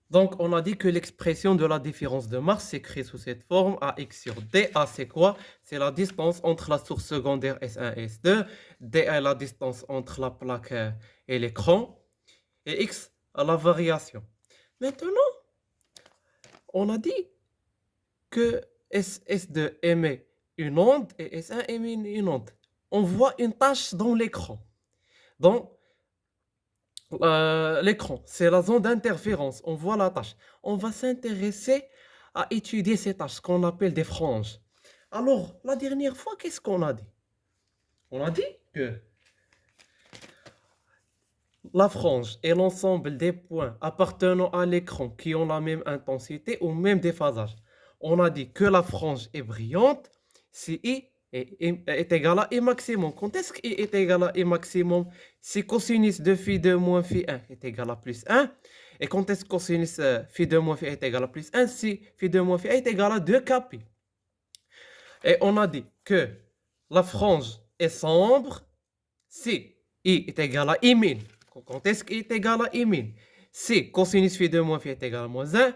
Donc, on a dit que l'expression de la différence de masse s'écrit sous cette forme. AX sur D. A, c'est quoi? C'est la distance entre la source secondaire S1 et S2. D est la distance entre la plaque et l'écran. Et X, la variation. Maintenant, on a dit que S2 émet une onde et S1 émet une onde. On voit une tache dans l'écran. Dans l'écran, c'est la zone d'interférence. On voit la tâche. On va s'intéresser à étudier ces tâches, ce qu'on appelle des franges. Alors, la dernière fois, qu'est-ce qu'on a dit? On a dit que la frange est l'ensemble des points appartenant à l'écran qui ont la même intensité ou même déphasage. On a dit que la frange est brillante si I est égal à I maximum. Quand est-ce que I est égal à I maximum? Si cosinus de phi2 moins phi1 est égal à plus 1. Et quand est-ce que cosinus phi2 moins phi1 est égal à plus 1? Si phi2 moins phi1 est égal à 2 kpi. Et on a dit que la frange est sombre si I est égal à I min. Quand est-ce qu'il est égal à I min? Si cosinus phi de moins phi est égal à moins 1,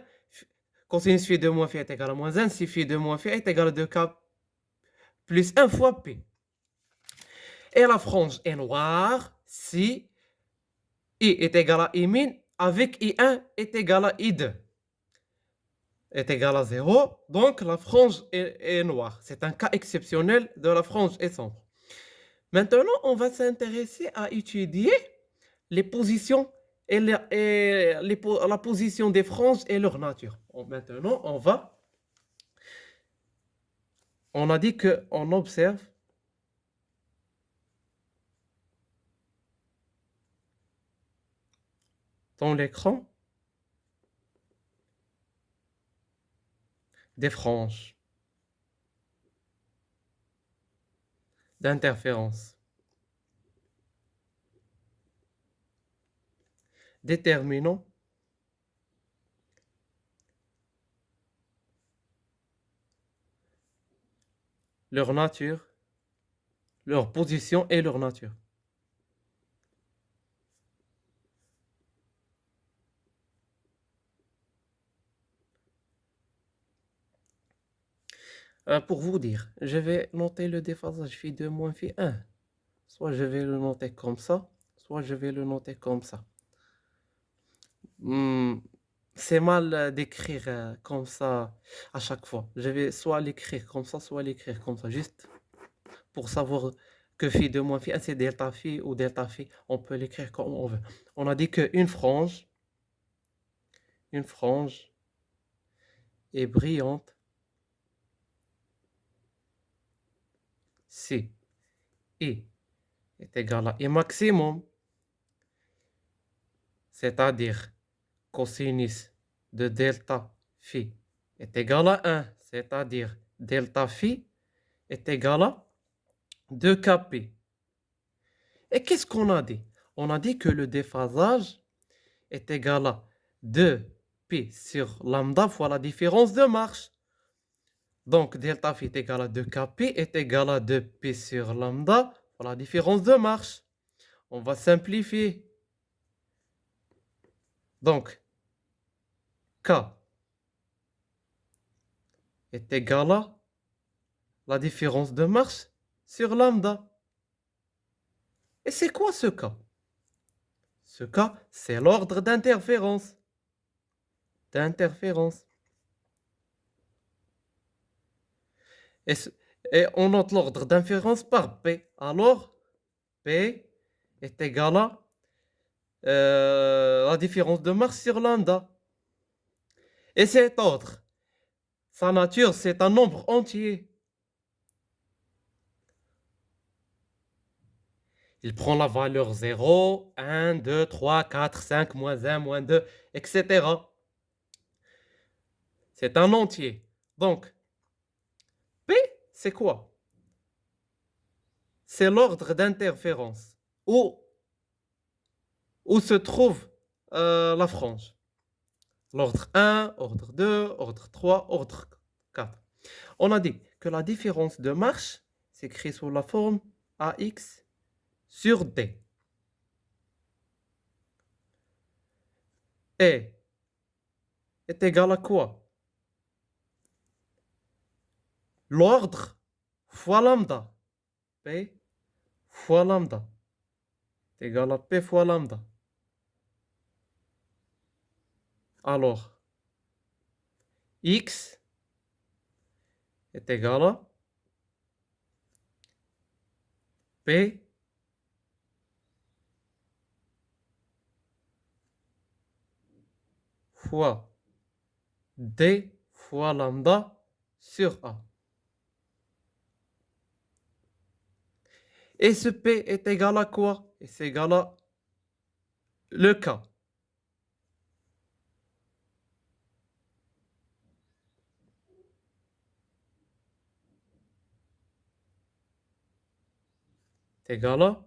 cosinus phi de moins phi est égal à moins 1, si phi de moins phi est égal à 2k plus 1 fois P. Et la frange est noire si I est égal à I min avec I1 est égal à I2 est égal à 0. Donc la frange est noire. C'est un cas exceptionnel de la frange est sombre. Maintenant, on va s'intéresser à étudier les positions et la position des franges et leur nature. Maintenant, on a dit qu'on observe dans l'écran des franges d'interférence. Déterminons leur nature, leur position et leur nature. Pour vous dire, je vais noter le déphasage phi2 moins phi1. Soit je vais le noter comme ça, soit je vais le noter comme ça. C'est mal d'écrire comme ça à chaque fois. Je vais soit l'écrire comme ça, soit l'écrire comme ça, juste pour savoir que phi de moins phi 1, c'est delta phi ou delta phi. On peut l'écrire comme on veut. On a dit qu'une frange est brillante si I est égal à I maximum, c'est-à-dire cosinus de delta phi est égal à 1, c'est-à-dire delta phi est égal à 2 kp. Et qu'est-ce qu'on a dit? On a dit que le déphasage est égal à 2p sur lambda fois la différence de marche. Donc, delta phi est égal à 2kp est égal à 2p sur lambda fois la différence de marche. On va simplifier. Donc, k est égal à la différence de marche sur lambda. Et c'est quoi ce cas? Ce cas, c'est l'ordre d'interférence. Et on note l'ordre d'inférence par P. Alors, P est égal à la différence de masse sur lambda. Et cet ordre, sa nature, c'est un nombre entier. Il prend la valeur 0, 1, 2, 3, 4, 5, moins 1, moins 2, etc. C'est un entier. Donc, P, c'est quoi? C'est l'ordre d'interférence où se trouve la frange. L'ordre 1, ordre 2, ordre 3, ordre 4. On a dit que la différence de marche s'écrit sous la forme AX sur D. Et est égal à quoi? L'ordre fois lambda. P fois lambda est égal à P fois lambda. Alors, X est égal à P fois D fois lambda sur A. Et ce P est égal à quoi? Et c'est égal à le K. C'est égal à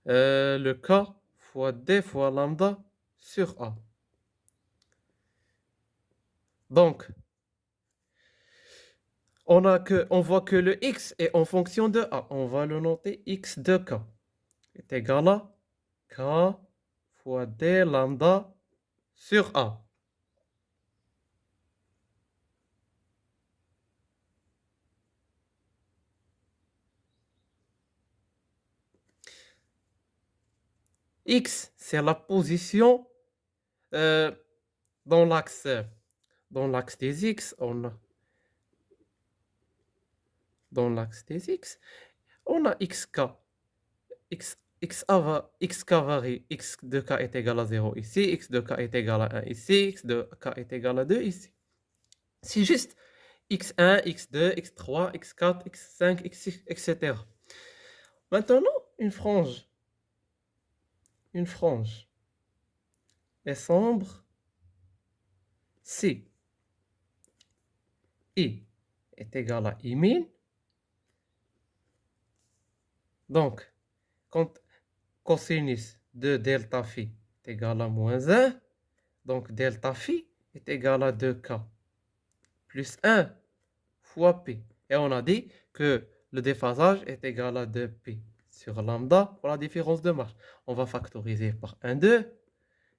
le K fois D fois lambda sur A. Donc, on voit que le X est en fonction de A. On va le noter X de K est égal à K fois D lambda sur A. X, c'est la position dans l'axe des X. Dans l'axe des X, on a XK. XK varie. X de K est égal à 0 ici. X de K est égal à 1 ici. X de K est égal à 2 ici. C'est juste X1, X2, X3, X4, X5, X6, etc. Maintenant, une frange est sombre si I est égal à I min. Donc, quand cosinus de delta phi est égal à moins 1, donc delta phi est égal à 2K plus 1 fois P. Et on a dit que le déphasage est égal à 2P sur lambda pour la différence de marge. On va factoriser par 1, 2.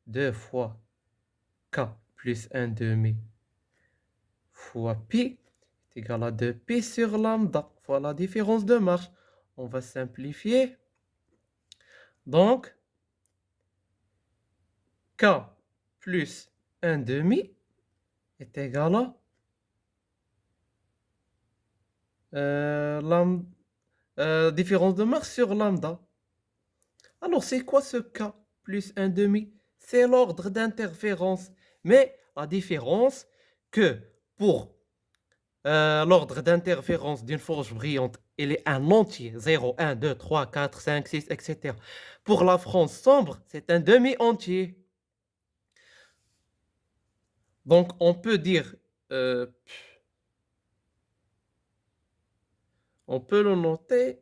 2 fois K plus 1 demi fois Pi est égal à 2Pi sur lambda fois la différence de marge. On va simplifier. Donc, K plus 1 demi est égal à différence de marge sur lambda. Alors, c'est quoi ce K plus 1 demi? C'est l'ordre d'interférence. Mais la différence que pour l'ordre d'interférence d'une forge brillante, il est un entier. 0, 1, 2, 3, 4, 5, 6, etc. Pour la frange sombre, c'est un demi-entier. Donc, on peut dire... on peut le noter.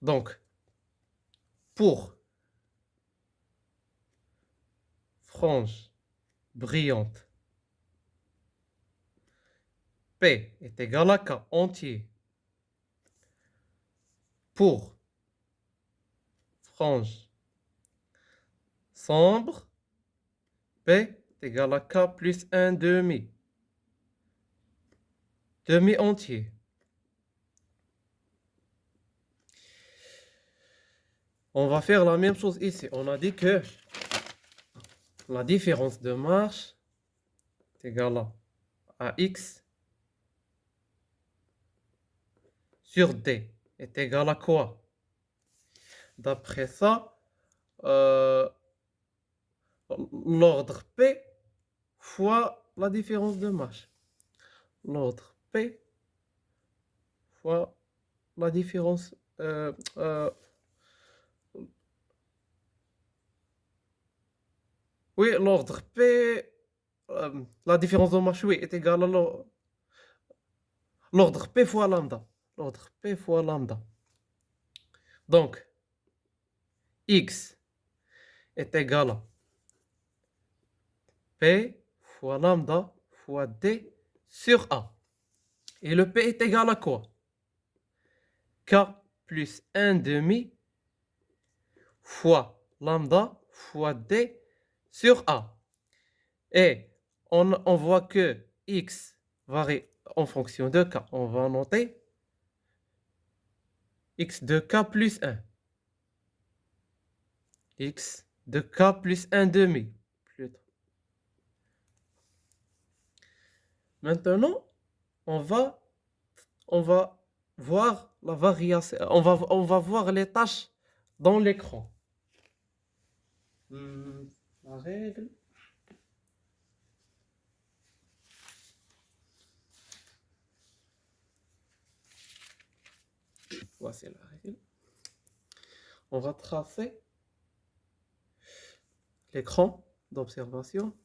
Donc, pour frange brillante, P est égal à K entier. Pour frange sombre, P est égal à K plus 1 demi. Demi entier. On va faire la même chose ici. On a dit que la différence de marge est égale à X sur D est égal à quoi? D'après ça, l'ordre P fois la différence de marge. L'ordre P fois la différence... oui, l'ordre P... la différence de marge, oui, est égale à l'ordre P fois lambda. L'ordre P fois lambda. Donc, X est égal à P fois lambda fois D sur A. Et le P est égal à quoi? K plus 1 demi fois lambda fois D sur A. Et on voit que x varie en fonction de k. On va noter x de k plus 1. X de k plus 1 demi. Plutôt. Maintenant, on va voir la variation. On va voir les tâches dans l'écran. La règle. Voici la règle. On va tracer l'écran d'observation.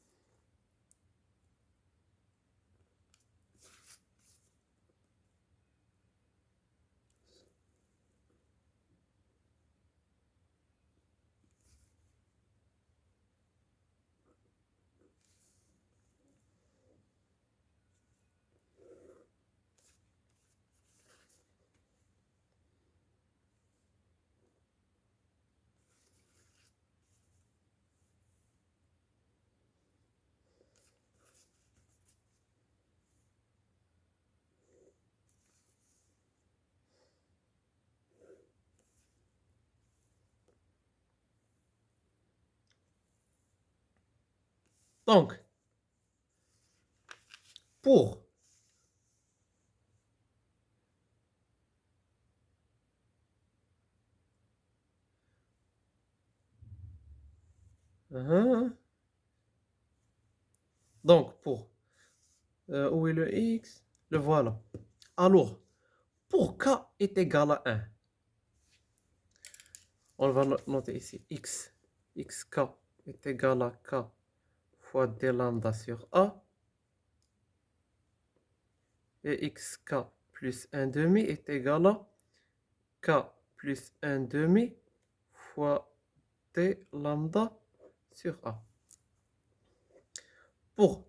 Donc, pour donc pour où est le x? Le voilà. Alors, pour k est égal à 1, on va noter ici x. Xk est égal à k fois d lambda sur a. Et xk plus 1 demi est égal à k plus 1 demi fois d lambda sur a. Pour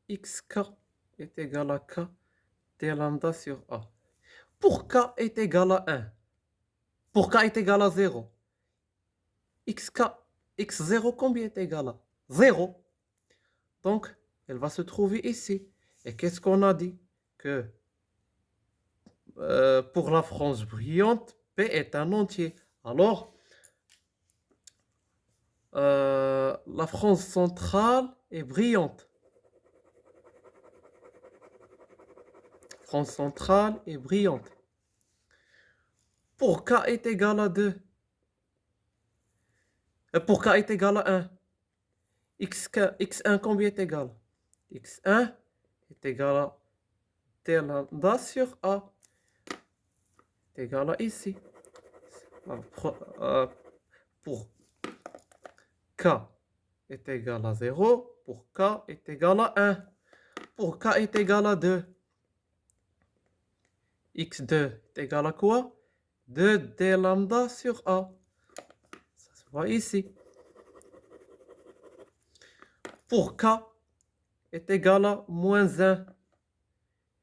xk est égal à k d lambda sur a. Pour k est égal à 1, pour k est égal à 0, x0 combien est égal à 0. Donc, elle va se trouver ici. Et qu'est-ce qu'on a dit? Que pour la frange brillante, P est un entier. Alors, la frange centrale est brillante. Frange centrale est brillante. Pour k est égal à 2, pour k est égal à 1, x1 combien est égal? x1 est égal à t lambda sur a est égal à ici. Pour k est égal à 0, pour k est égal à 1, pour k est égal à 2, x2 est égal à quoi? 2d lambda sur a. Ça se voit ici. Pour k est égal à moins 1,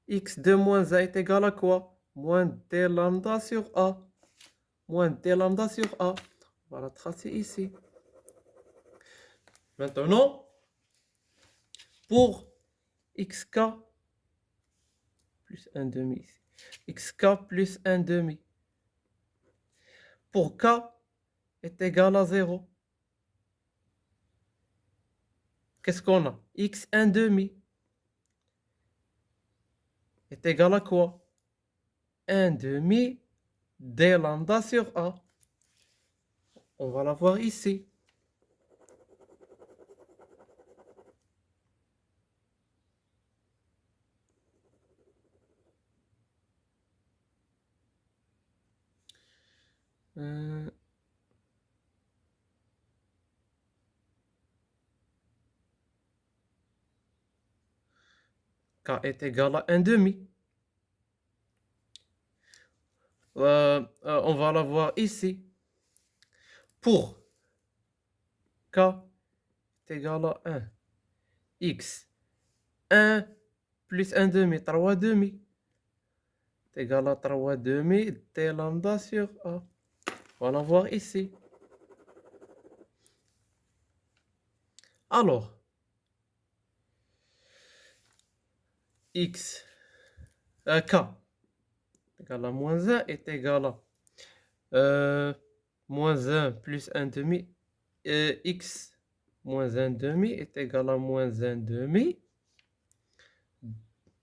x2 moins 1 est égal à quoi? Moins d lambda sur a. Moins d lambda sur a. On va la tracer ici. Maintenant, pour xk plus 1 demi ici. Xk plus 1 demi. Pour k est égal à 0. Qu'est-ce qu'on a? x1 demi est égal à quoi? 1 demi d lambda sur a. On va la voir ici. K est égal à 1 demi. On va la voir ici. Pour k est égal à 1, x 1 plus 1 demi, 3 demi est égal à 3 demi d lambda sur a. On va la voir ici. Alors, x, k égale à moins 1 est égal à moins 1 plus 1 demi. X moins 1 demi est égal à moins 1 demi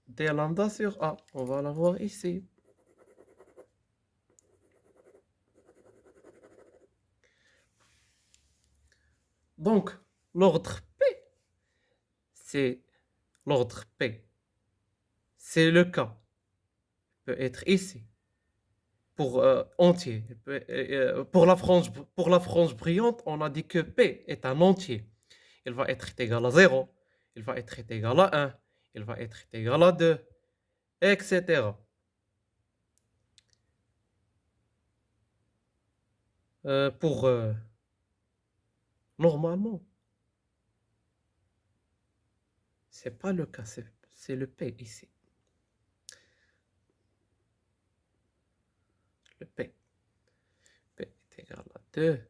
d lambda sur A. On va l'avoir ici. Donc, l'ordre P, c'est l'ordre P. C'est le cas. Il peut être ici. Pour entier. Pour la frange brillante, on a dit que P est un entier. Il va être égal à 0. Il va être égal à 1. Il va être égal à 2. Etc. Pour normalement, c'est pas le cas, c'est le P ici. Le P. P est égal à 2.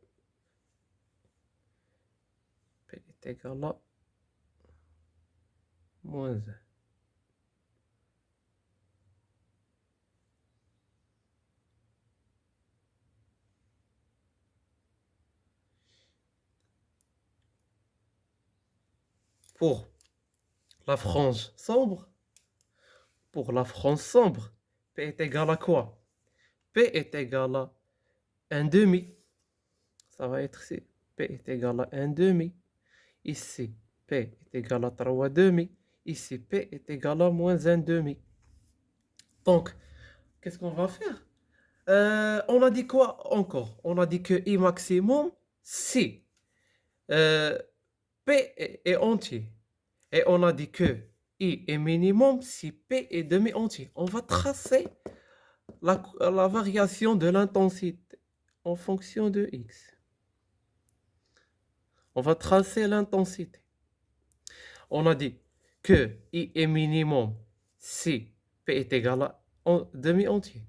P est égal à moins 1. Pour la frange sombre, P est égal à quoi? P est égal à 1 demi. Ça va être ici. P est égal à 1 demi. Ici, P est égal à 3 demi. Ici, P est égal à moins 1 demi. Donc, qu'est-ce qu'on va faire? On a dit quoi encore? On a dit que I maximum, si P est entier. Et on a dit que I est minimum si P est demi-entier. On va tracer la variation de l'intensité en fonction de X. On va tracer l'intensité. On a dit que I est minimum si P est égal à demi-entier.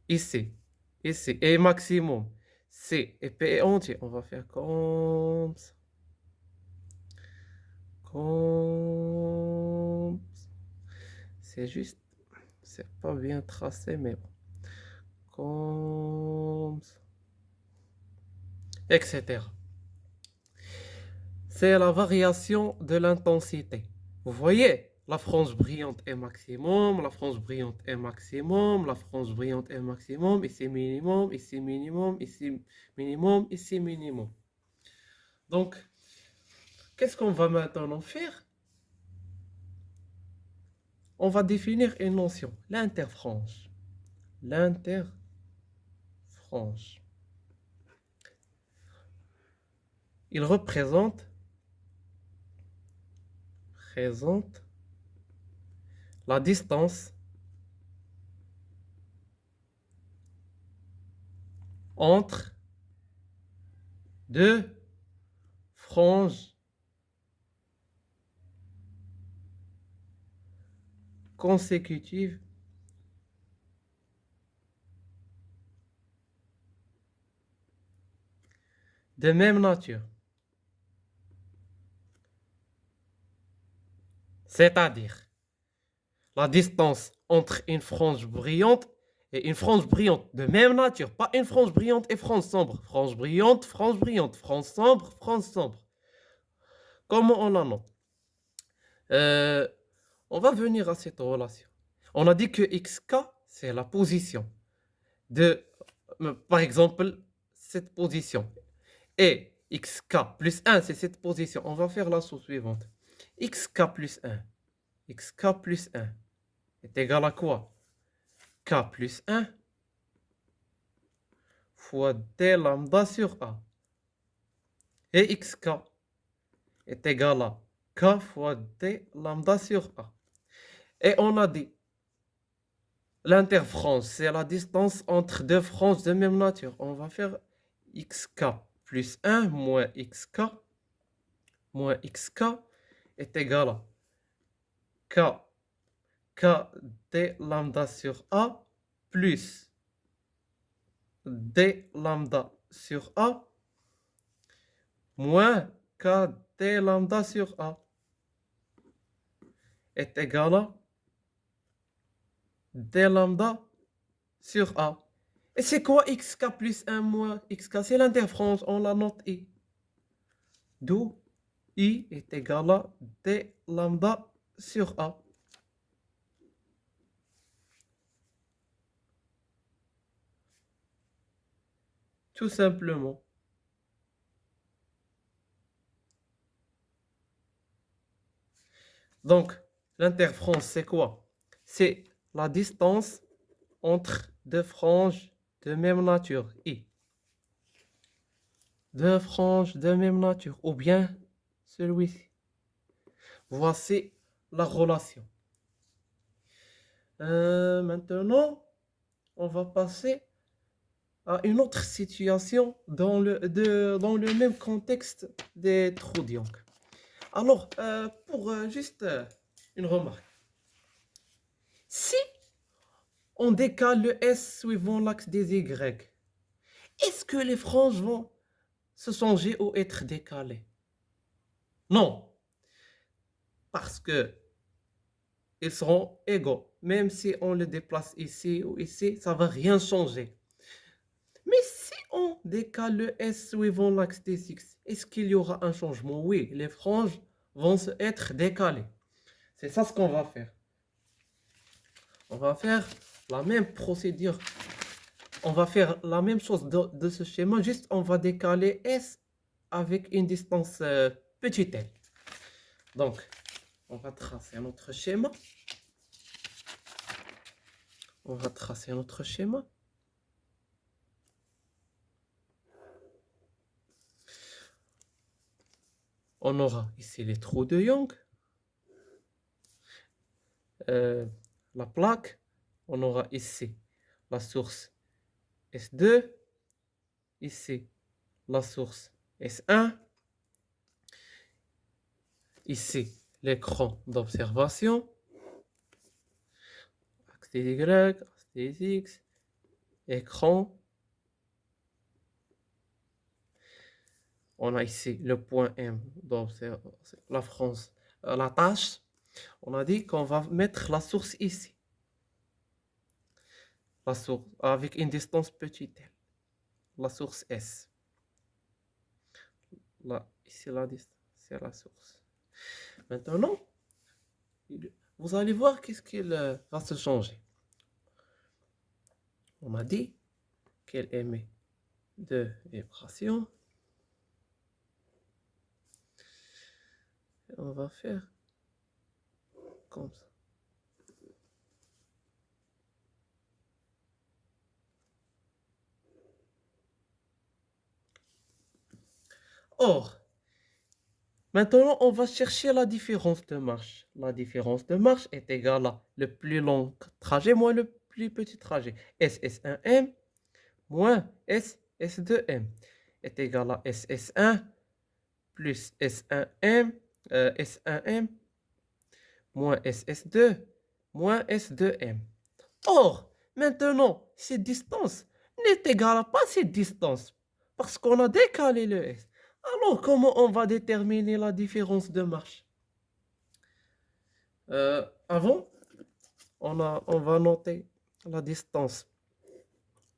Ici. Et maximum C et P est entier. On va faire comme ça. Comme ça. C'est juste, c'est pas bien tracé, mais bon. Comme ça. Etc. C'est la variation de l'intensité. Vous voyez, la frange brillante est maximum, la frange brillante est maximum, la frange brillante est maximum, ici minimum, ici minimum, ici minimum, ici minimum. Donc, qu'est-ce qu'on va maintenant faire? On va définir une notion, l'interfrange. L'interfrange. Il représente la distance entre deux franges consécutives de même nature. C'est-à-dire la distance entre une frange brillante et une frange brillante de même nature. Pas une frange brillante et frange sombre. Frange brillante, frange brillante. Frange sombre, frange sombre. Comment on en a? On va venir à cette relation. On a dit que xk, c'est la position de, par exemple, cette position. Et xk plus 1, c'est cette position. On va faire la chose suivante. Xk plus 1 est égal à quoi? K plus 1 fois d lambda sur A. Et xk est égal à K fois d lambda sur A. Et on a dit, l'interfrange, c'est la distance entre deux franges de même nature. On va faire xk plus 1 moins xk est égal à k d lambda sur A plus d lambda sur A moins k t lambda sur A est égal à d lambda sur A. Et c'est quoi xk plus 1 moins xk? C'est l'interfrange, on la note I. D'où I est égal à d lambda sur A. Tout simplement. Donc, l'interfrange, c'est quoi? C'est la distance entre deux franges de même nature, I. Deux franges de même nature, ou bien celui-ci. Voici la relation. Maintenant, on va passer à une autre situation dans le même contexte des trous Young. Alors, pour juste une remarque. Si on décale le S suivant l'axe des Y, est-ce que les franges vont se changer ou être décalées? Non, parce que ils seront égaux. Même si on les déplace ici ou ici, ça ne va rien changer. Mais si on décale le S suivant l'axe des X, est-ce qu'il y aura un changement? Oui, les franges vont être décalées. C'est ça ce qu'on va faire. On va faire la même procédure. On va faire la même chose de ce schéma, juste on va décaler S avec une distance petite L. Donc, on va tracer notre schéma. On va tracer notre schéma. On aura ici les trous de Young. La plaque. On aura ici la source S2. Ici, la source S1. Ici, l'écran d'observation. Axe des Y, axe des X. Écran. On a ici le point M, donc c'est la France, la tâche. On a dit qu'on va mettre la source ici. La source avec une distance petite L. La source S. Là, ici la distance, c'est la source. Maintenant, vous allez voir qu'est-ce qu'il va se changer. On a dit qu'elle émet deux vibrations. On va faire comme ça. Or, maintenant, on va chercher la différence de marche. La différence de marche est égale à le plus long trajet moins le plus petit trajet. SS1M moins SS2M est égal à SS1 plus S1M, S1M moins SS2 moins S2M. Or, maintenant, cette distance n'est égale à pas cette distance parce qu'on a décalé le S. Alors, comment on va déterminer la différence de marche? Avant, on va noter la distance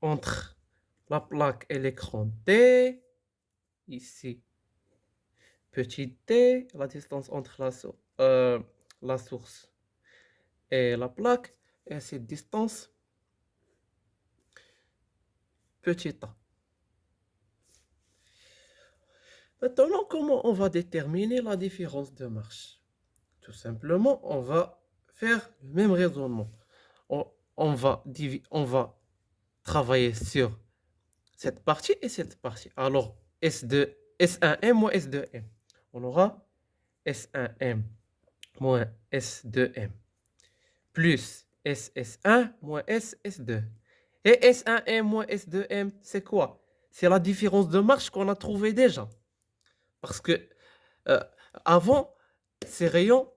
entre la plaque et l'écran D. Ici, petit d, la distance entre la source et la plaque, et cette distance petit a. Maintenant, comment on va déterminer la différence de marche? Tout simplement, on va faire le même raisonnement. On va travailler sur cette partie et cette partie. Alors, S1M moins S2M. On aura S1M moins S2M plus SS1 moins SS2. Et S1M moins S2M, c'est quoi? C'est la différence de marche qu'on a trouvée déjà. Parce que avant, ces rayons,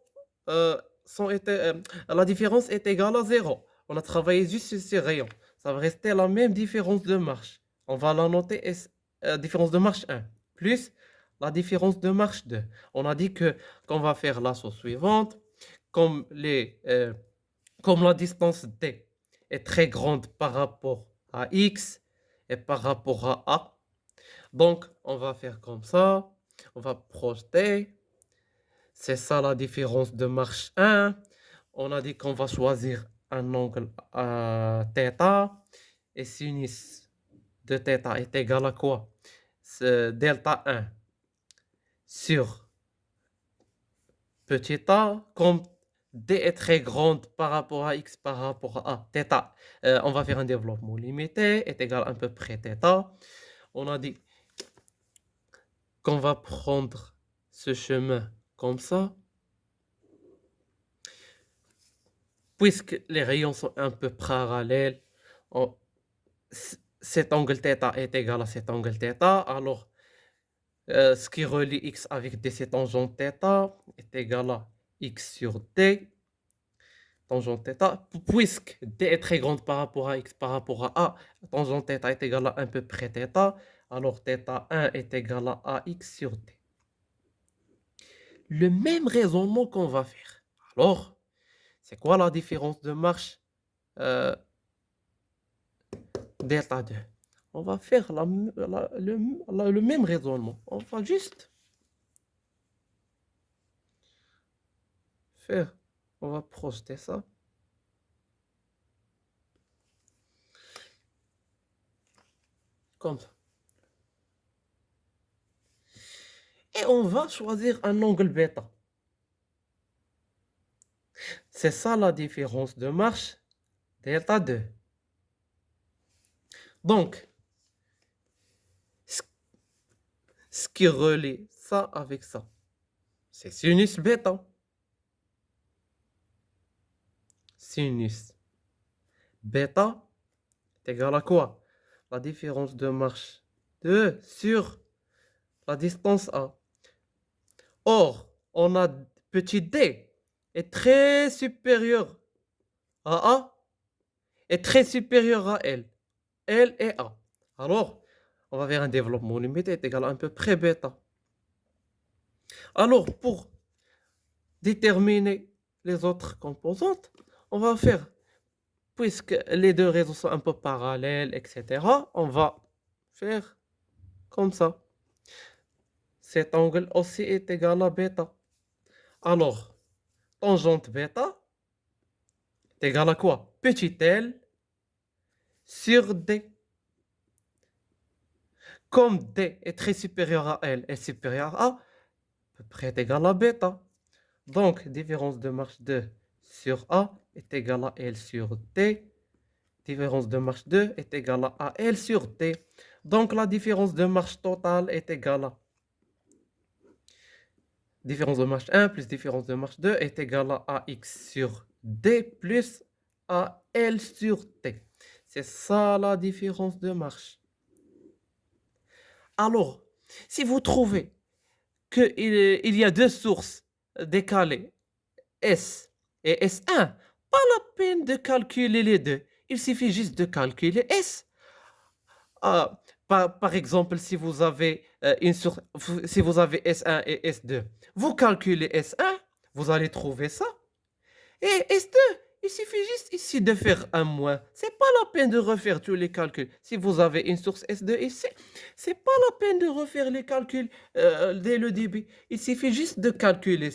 la différence est égale à 0. On a travaillé juste sur ces rayons. Ça va rester la même différence de marche. On va la noter différence de marche 1 plus la différence de marche 2. On a dit que qu'on va faire la chose suivante. Comme, comme la distance D est très grande par rapport à X et par rapport à A, donc on va faire comme ça. On va projeter. C'est ça la différence de marche 1. On a dit qu'on va choisir un angle à θ. Et sinus de θ est égal à quoi? C'est delta 1 sur petit a, comme D est très grande par rapport à X par rapport à θ. On va faire un développement limité, est égal à peu près θ. On a dit qu'on va prendre ce chemin comme ça. Puisque les rayons sont un peu parallèles, cet angle θ est égal à cet angle θ. Alors, ce qui relie X avec DC tangente θ est égal à X sur D. Tangente θ, puisque D est très grande par rapport à X par rapport à A, tangente θ est égal à peu près θ. Alors, θ1 est égal à AX sur D. Le même raisonnement qu'on va faire. Alors, c'est quoi la différence de marche delta 2? On va faire le même raisonnement. On va juste faire, on va projeter ça. Comme ça. Et on va choisir un angle bêta. C'est ça la différence de marche delta 2. Donc, ce qui relie ça avec ça, c'est sinus bêta. Sinus bêta est égal à quoi? La différence de marche 2 sur la distance A. Or, on a petit d est très supérieur à A, est très supérieur à L. L et A. Alors, on va faire un développement limité est égal à un peu près bêta. Alors, pour déterminer les autres composantes, on va faire, puisque les deux réseaux sont un peu parallèles, etc., on va faire comme ça. Cet angle aussi est égal à bêta. Alors, tangente bêta est égal à quoi? Petit l sur D. Comme D est très supérieur à L et supérieur à A, à peu près est égal à bêta. Donc, différence de marche 2 sur A est égal à L sur D. Différence de marche 2 est égale à L sur D. Donc, la différence de marche totale est égale à différence de marche 1 plus différence de marche 2 est égale à AX sur D plus AL sur T. C'est ça la différence de marche. Alors, si vous trouvez qu'il y a deux sources décalées, S et S1, pas la peine de calculer les deux. Il suffit juste de calculer S. Par exemple, si vous avez si vous avez S1 et S2, vous calculez S1, vous allez trouver ça. Et S2, il suffit juste ici de faire un moins. C'est pas la peine de refaire tous les calculs. Si vous avez une source S2 ici, c'est pas la peine de refaire les calculs dès le début. Il suffit juste de calculer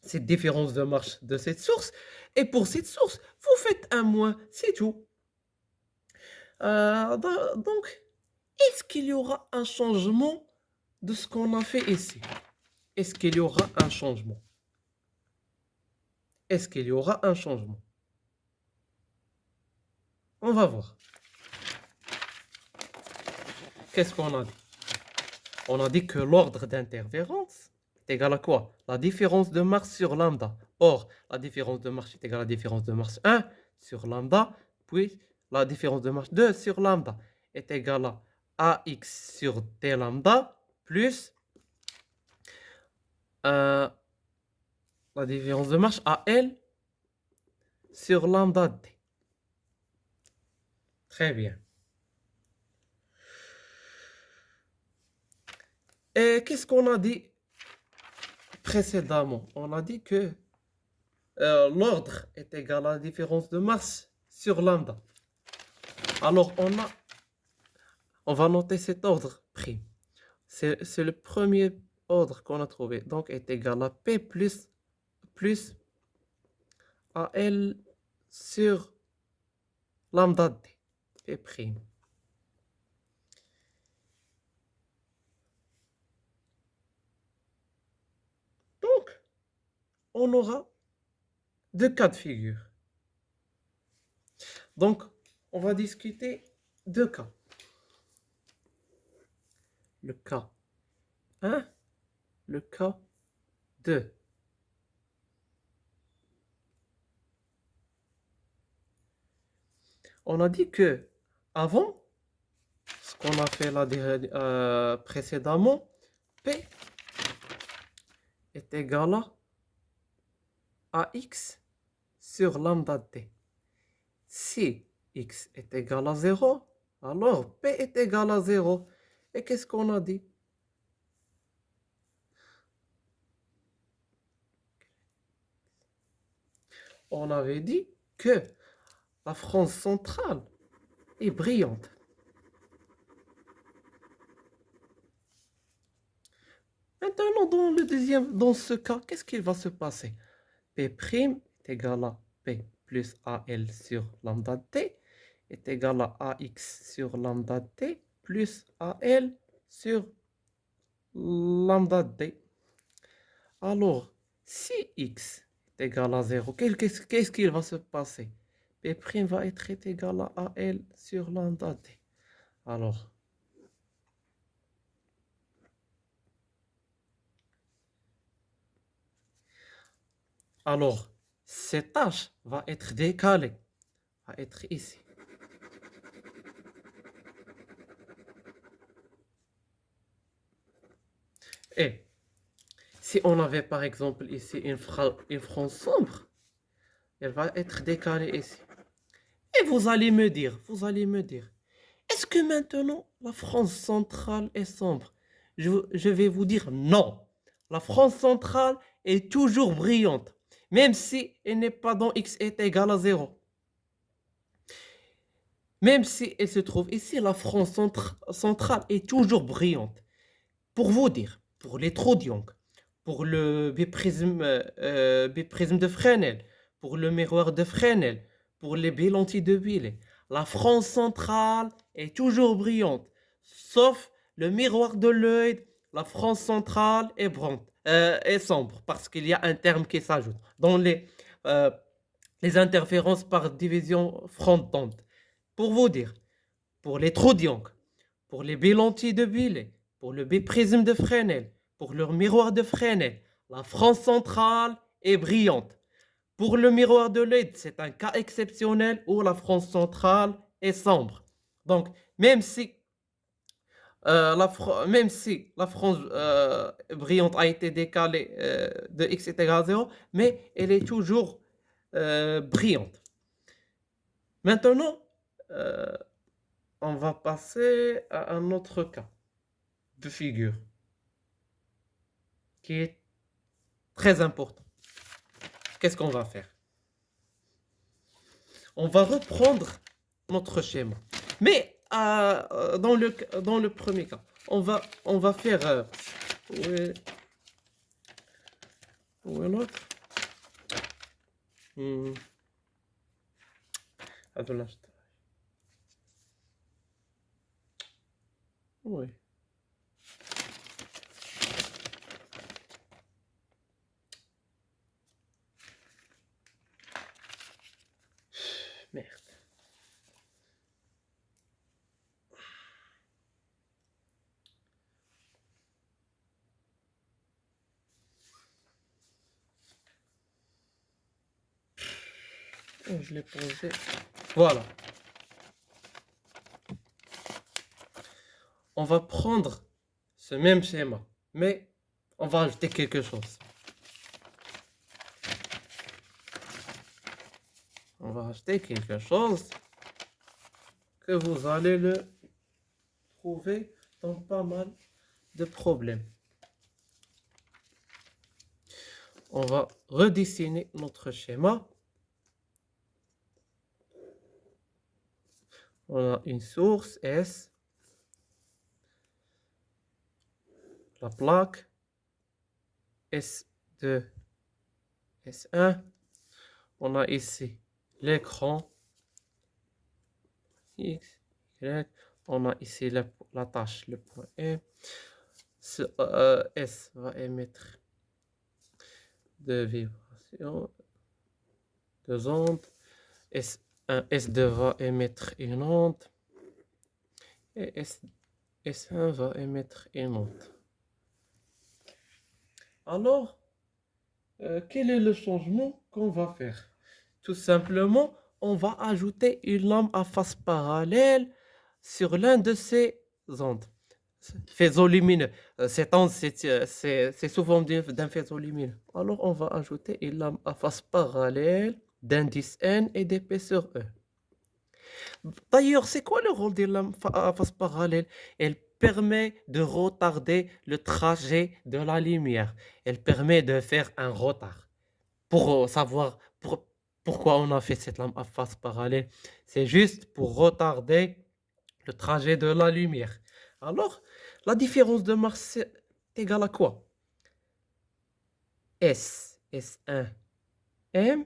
cette différence de marche de cette source. Et pour cette source, vous faites un moins, c'est tout. Donc, est-ce qu'il y aura un changement de ce qu'on a fait ici? Est-ce qu'il y aura un changement? Est-ce qu'il y aura un changement? On va voir. Qu'est-ce qu'on a dit? On a dit que l'ordre d'interférence est égal à quoi? La différence de marche sur lambda. Or, la différence de marche est égale à la différence de marche 1 sur lambda, puis la différence de marche 2 sur lambda est égale à AX sur T lambda plus la différence de marche AL sur lambda D. Très bien. Et qu'est-ce qu'on a dit précédemment? On a dit que l'ordre est égal à la différence de masse sur lambda. Alors, on va noter cet ordre prime. C'est le premier ordre qu'on a trouvé. Donc, est égal à P plus AL sur lambda D. P prime. Donc, on aura deux cas de figure. Donc, on va discuter deux cas. Le cas 1, le cas 2. On a dit que avant, ce qu'on a fait là précédemment, P est égal à AX sur lambda T. Si X est égal à 0, alors P est égal à 0. Et qu'est-ce qu'on a dit? On avait dit que la France centrale est brillante. Maintenant, dans ce cas, qu'est-ce qu'il va se passer? P' est égal à P plus AL sur lambda T est égal à AX sur lambda T plus AL sur lambda D. Alors, si X est égal à 0, qu'est-ce qu'il va se passer? P' va être égal à AL sur lambda D. Alors, cette tâche va être décalée, va être ici. Et si on avait par exemple ici une France sombre, elle va être décalée ici. Et vous allez me dire, est-ce que maintenant la France centrale est sombre? Je vais vous dire non. La France centrale est toujours brillante, même si elle n'est pas dans x est égal à 0. Même si elle se trouve ici, la France centrale est toujours brillante. Pour vous dire, pour les trous de Young, pour le biprisme de Fresnel, pour le miroir de Fresnel, pour les bilentis de Wiley, la France centrale est toujours brillante. Sauf le miroir de l'œil, la France centrale est sombre parce qu'il y a un terme qui s'ajoute dans les interférences par division front-d'onde. Pour vous dire, pour les trous de Young, pour les bilentis de Wiley, pour le biprisme de Fresnel, pour le miroir de Fresnel, la France centrale est brillante. Pour le miroir de l'œil, c'est un cas exceptionnel où la France centrale est sombre. Donc, même si la France brillante a été décalée de x est égal à 0, mais elle est toujours brillante. Maintenant, on va passer à un autre cas de figure qui est très important. Qu'est-ce qu'on va faire? On va reprendre notre schéma. Mais dans le premier cas, on va faire... où est l'autre? Oui. Merde. Oh, je l'ai posé. Voilà. On va prendre ce même schéma, mais on va ajouter quelque chose. On va ajouter quelque chose que vous allez le trouver dans pas mal de problème. On va redessiner notre schéma. On a une source S, la plaque S2, S1. On a ici l'écran X, Y. On a ici la tâche, le point M. S va émettre deux vibrations, deux ondes. S1, S2 va émettre une onde. Et S1 va émettre une onde. Alors, quel est le changement qu'on va faire? Tout simplement, on va ajouter une lampe à face parallèle sur l'un de ces ondes. Faisceau lumineux. Cette onde, c'est sous forme d'un faisceau lumineux. Alors, on va ajouter une lampe à face parallèle d'indice N et d'épaisseur E. D'ailleurs, c'est quoi le rôle des lampes à face parallèle? Elle permet de retarder le trajet de la lumière. Elle permet de faire un retard. Pour savoir pourquoi on a fait cette lampe à face parallèle, c'est juste pour retarder le trajet de la lumière. Alors, la différence de masse c'est égal à quoi? S1, M,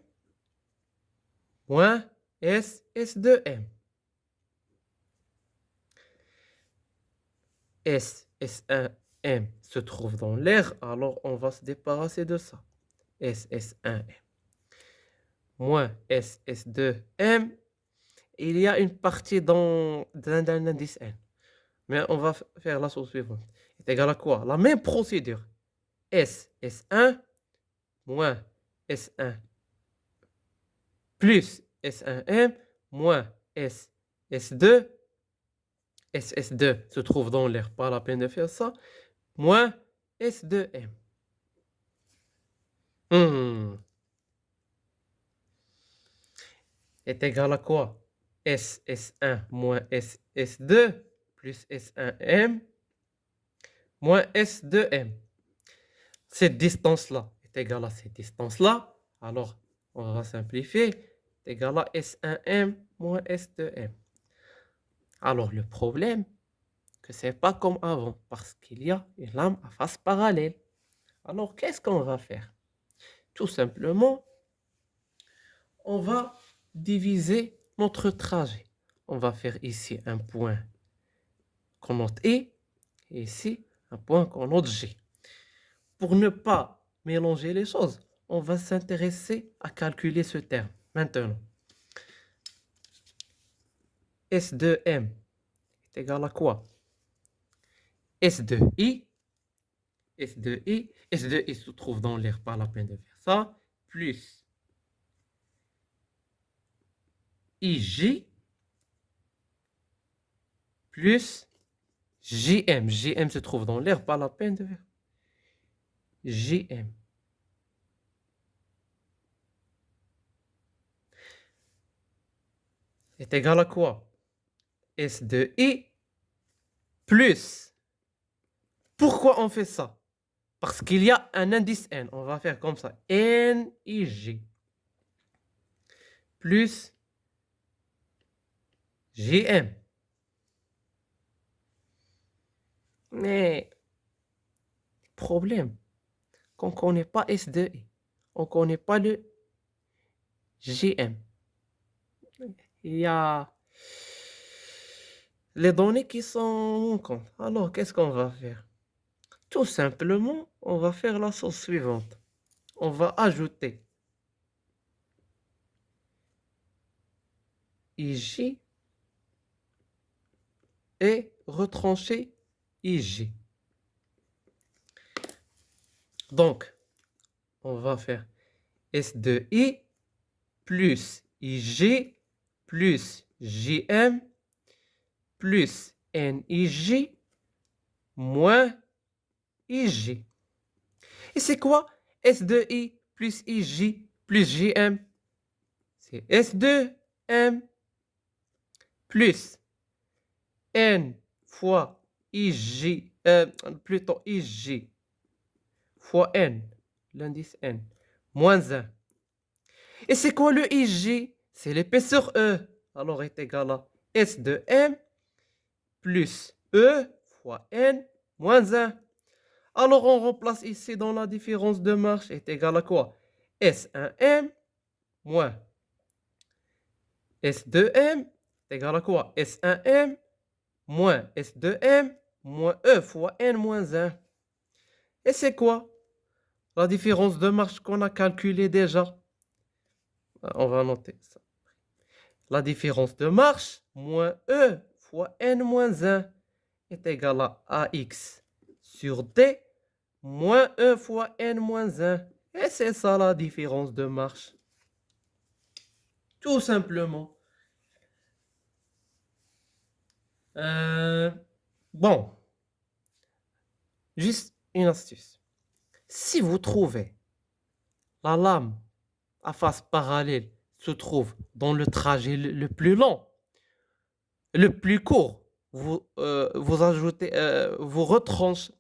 moins S2M. S1, M se trouve dans l'air, alors on va se débarrasser de ça. S1, M. Moins S2M. Il y a une partie d'un indice N. Mais on va faire la chose suivante. C'est égal à quoi? La même procédure. S1 moins S1 plus S1M moins S2. S2 se trouve dans l'air, pas la peine de faire ça. Moins S2M. Est égal à quoi? S1 moins S2 plus S1M moins S2M. Cette distance-là est égale à cette distance-là. Alors, on va simplifier. C'est égal à S1M moins S2M. Alors, le problème, que c'est pas comme avant, parce qu'il y a une lampe à face parallèle. Alors, qu'est-ce qu'on va faire? Tout simplement, on va diviser notre trajet. On va faire ici un point qu'on note I, et ici un point qu'on note G. Pour ne pas mélanger les choses, on va s'intéresser à calculer ce terme maintenant. S2M est égal à quoi? S2I. S2I se trouve dans l'air, pas la peine de faire ça, plus IJ plus JM. JM se trouve dans l'air, pas la peine de faire JM. Est égal à quoi? S2I plus. Pourquoi on fait ça? Parce qu'il y a un indice N. On va faire comme ça. NIJ plus JM. Mais, problème, qu'on ne connaît pas S2I. On ne connaît pas le JM. Il y a les données qui sont en compte. Alors, qu'est-ce qu'on va faire? Tout simplement, on va faire la chose suivante. On va ajouter IJ et retrancher IJ. Donc, on va faire S2I plus IJ plus JM plus NIJ moins IJ. Et c'est quoi S2I plus IJ plus JM? C'est S2M plus N fois IJ plutôt IJ fois N, l'indice N, moins 1. Et c'est quoi le IJ? C'est l'épaisseur E. Alors est égal à S de M plus E fois N moins 1. Alors on remplace ici dans la différence de marche est égal à quoi? S1M moins S2M est égal à quoi? S1M moins S2M moins E fois N moins 1. Et c'est quoi? La différence de marche qu'on a calculée déjà. On va noter ça. La différence de marche moins E fois N moins 1 est égal à AX sur D moins E fois N moins 1. Et c'est ça la différence de marche. Tout simplement. Bon, juste une astuce. Si vous trouvez la lame à face parallèle se trouve dans le trajet le plus long, le plus court, vous ajoutez, vous retranchez.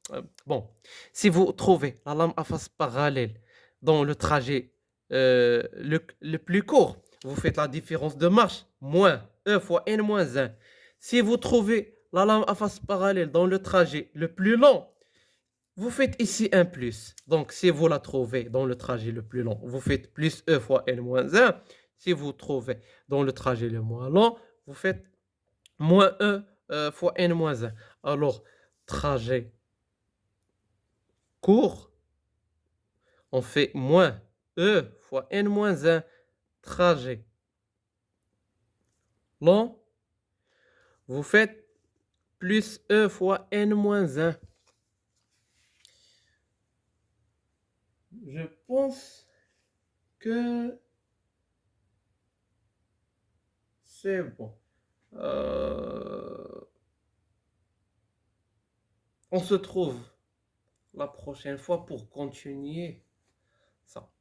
Bon, si vous trouvez la lame à face parallèle dans le trajet le plus court, vous faites la différence de marche, moins E fois N moins 1. Si vous trouvez la lame à face parallèle dans le trajet le plus long, vous faites ici un plus. Donc, si vous la trouvez dans le trajet le plus long, vous faites plus E fois N moins 1. Si vous trouvez dans le trajet le moins long, vous faites moins E fois N moins 1. Alors, trajet court, on fait moins E fois N moins 1. Trajet long, vous faites plus E fois N moins 1. Je pense que c'est bon. On se trouve la prochaine fois pour continuer ça.